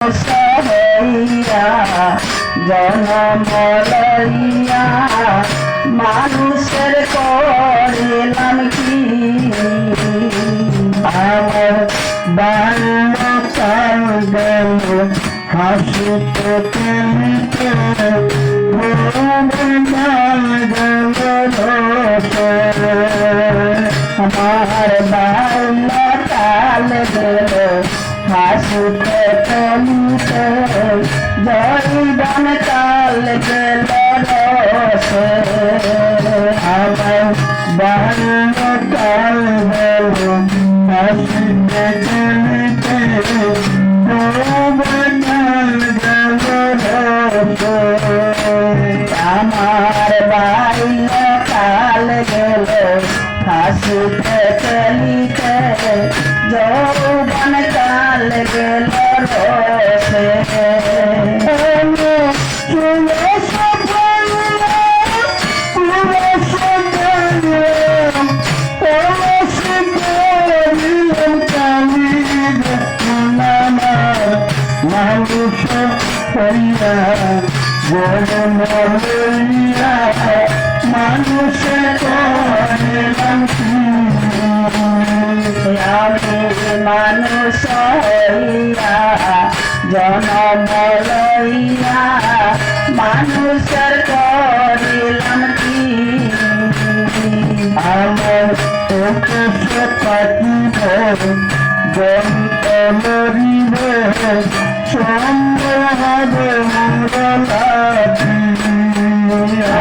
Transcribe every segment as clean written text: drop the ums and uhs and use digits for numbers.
হইয়া জনম লইয়া মানুষের করিলাম কি আমার বাল্যকাল গেল হাসিতে খেলিতে আমার বাল্যকাল গেল হাসিতে খেলিতে জৈবন কাল গেল রসে আমার বাল্যকাল গেল হাসিতে খেলিতে জৈবন কাল গেল রসে আমার বাল্যকাল গেল হাসিতে খেলিতে যৌবন কাল গেল রসে মানুষ হইয়া জন্ম লইয়া মানুষ করিলাম কি আমি মানুষ হইয়া জন্ম লইয়া মানুষের করিলাম কি আমার চোখে পাখিব গন্ত মরিবে সম্ভবে মুরলাটি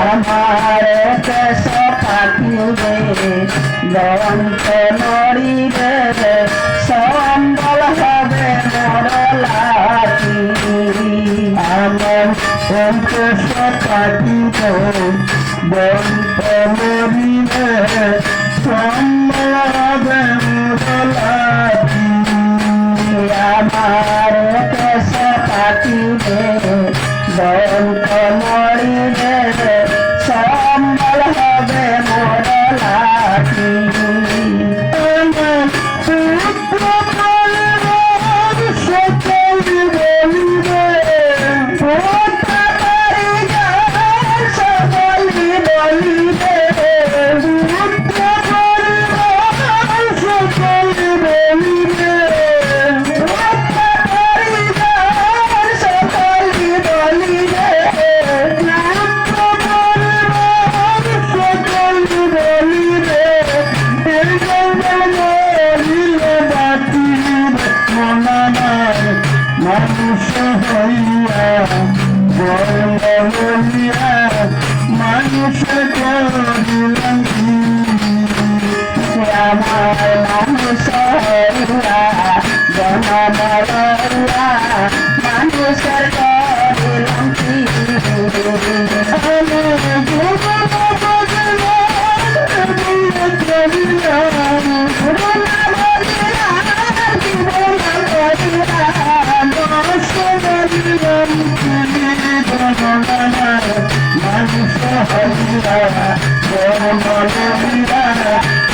আমার কেশ পাখিবে গন্ত মরিবে সম্বল হবে মুরলাটি আমার কেশ পাখিব গন্ত মরিবে সম্বল হবে মুরলাটি আমার কেশ পাখিবে দন্ত মরিবে সম্বল হবে মুরলাটি মানুষ হইয়া জন্ম লইয়া মানুষ করিলাম কি আমার মানুষ হইয়া জন্ম লইয়া মানুষের করিলাম কি মানুষ হইয়া জন্ম লইয়া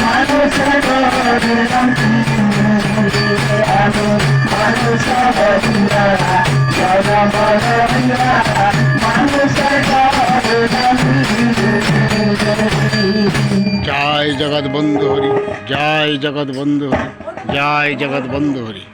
মানুষের করিলাম কি আমি মানুষ হইয়া জন্ম লইয়া মানুষের করিলাম কি। জয় জগৎ বন্ধু হরি, জয় জগৎ বন্ধু হরি, জয় জগৎ বন্ধু হরি।